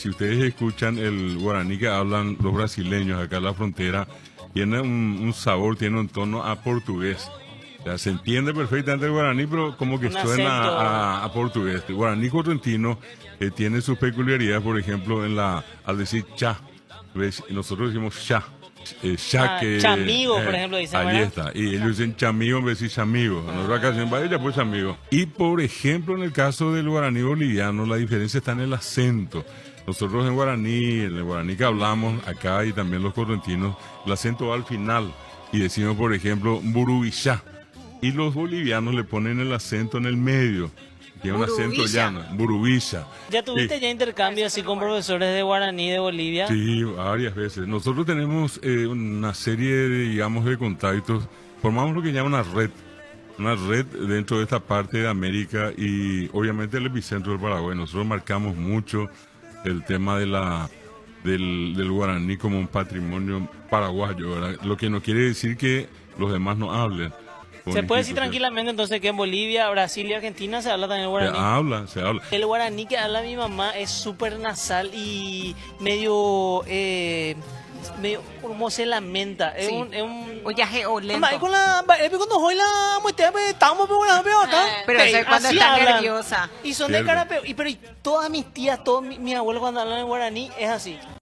Si ustedes escuchan el guaraní que hablan los brasileños acá en la frontera, tiene un sabor, tiene un tono a portugués. O sea, se entiende perfectamente el guaraní, pero como que Un suena acento. a portugués. El guaraní correntino tiene sus peculiaridades, por ejemplo, al decir cha, ¿ves? Nosotros decimos ya. Ya que... Chamigo, por ejemplo, dicen, ahí ¿verdad? está. Y ellos dicen chamigo en vez de decir chamigo. En otra ocasión, vaya pues chamigo. Y por ejemplo, en el caso del guaraní boliviano, la diferencia está en el acento. Nosotros en el guaraní que hablamos acá y también los correntinos, el acento va al final. Y decimos, por ejemplo, burubishá. Y los bolivianos le ponen el acento en el medio. Tiene un acento Burubilla. llano, burubisha. ¿Ya tuviste ya intercambio así con profesores de guaraní de Bolivia? Sí, varias veces. Nosotros tenemos una serie de, digamos, de contactos. Formamos lo que llama una red dentro de esta parte de América y obviamente el epicentro del Paraguay. Nosotros marcamos mucho el tema del guaraní como un patrimonio paraguayo, ¿verdad? Lo que no quiere decir que los demás no hablen. Se puede decir Boniquito, tranquilamente entonces que en Bolivia, Brasil y Argentina se habla también el se guaraní. habla, se habla. El guaraní que habla mi mamá es súper nasal y medio, medio como se lamenta. Es Sí. un O ya es lento. Mamá, con la, cuando hoy la muestra, estamos pero acá. Pero eso es cuando así está hablan. nerviosa. Y son de Cierto. carapeo. Y pero y todas mis tías, todos mis abuelos cuando hablan en guaraní es así.